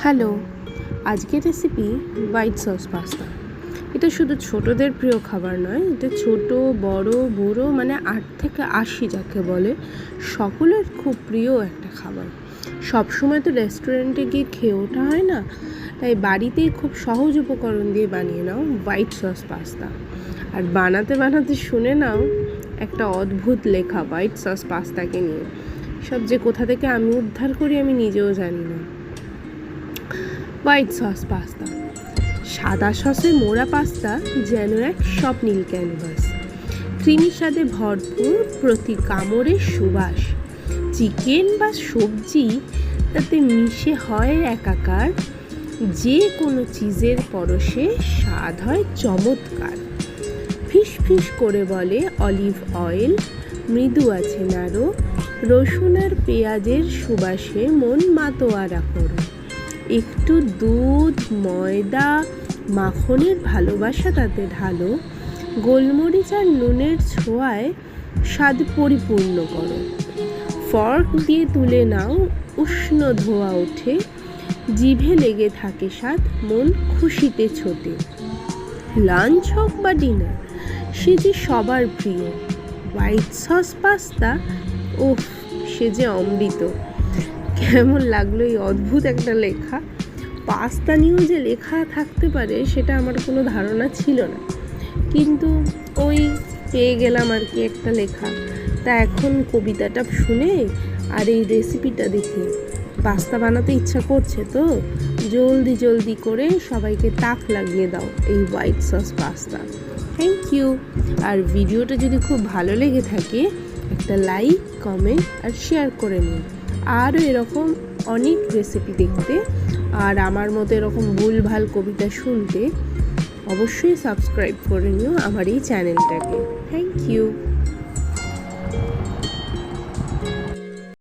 Hello, আজকের recipe white sauce pasta. এটা শুধু ছোটদের প্রিয় খাবার নয়, এটা ছোট বড় বুড়ো মানে 8 থেকে 80 যাকে বলে সকলের খুব প্রিয় একটা খাবার। সবসময় তো রেস্টুরেন্টে গিয়ে খেয়ে ওঠা হয় না, তাই বাড়িতেই খুব সহজ উপকরণ দিয়ে বানিয়ে নাও হোয়াইট সস পাস্তা। আর বানাতে বানাতে শুনে নাও একটা অদ্ভুত লেখা হোয়াইট সস পাস্তাকে নিয়ে। সব যে কোথা থেকে আমি উদ্ধার করি আমি নিজেও জানি না। হোয়াইট সস পাস্তা, সাদা সসে মোড়া পাস্তা যেন এক স্বপ্নীল ক্যানভাস। ক্রিমি স্বাদে ভরপুর, প্রতি কামড়ে সুবাস। চিকেন বা সবজি তাতে মিশে হয় একাকার, যে কোনো চিজের পরশে স্বাদ হয় চমৎকার। ফিস ফিস করে বলে অলিভ অয়েল, মৃদু আছে নাড়ো, রসুন আর পেঁয়াজের সুবাসে মন মাতোয়ারা করো। একটু দুধ, ময়দা, মাখনের ভালোবাসা তাতে ঢালো, গোলমরিচ আর নুনের ছোঁয়ায় স্বাদ পরিপূর্ণ করো। ফর্ক দিয়ে তুলে নাও, উষ্ণ ধোঁয়া ওঠে, জিভে লেগে থাকে স্বাদ, মন খুশিতে ছোটে। লাঞ্চ হোক বা ডিনার, সে যে সবার প্রিয় হোয়াইট সস পাস্তা, ওহ সে যে অমৃত। কেমন লাগলো এই অদ্ভুত একটা লেখা। পাস্তা নিয়েও যে লেখা থাকতে পারে সেটা আমার কোনো ধারণা ছিল না, কিন্তু ওই পেয়ে গেলাম আর কি একটা লেখা। তা এখন কবিতাটা শুনে আর এই রেসিপিটা দেখে পাস্তা বানাতে ইচ্ছা করছে, তো জলদি জলদি করে সবাইকে তাক লাগিয়ে দাও এই white sauce pasta. Thank you. আর ভিডিওটা যদি খুব ভালো লেগে থাকে একটা লাইক, কমেন্ট আর শেয়ার করে নিন। আরও এরকম অনেক রেসিপি দেখতে আর আমার মতো এরকম ভুলভাল কবিতা শুনতে অবশ্যই সাবস্ক্রাইব করে নিও আমার এই চ্যানেলটাকে। Thank you.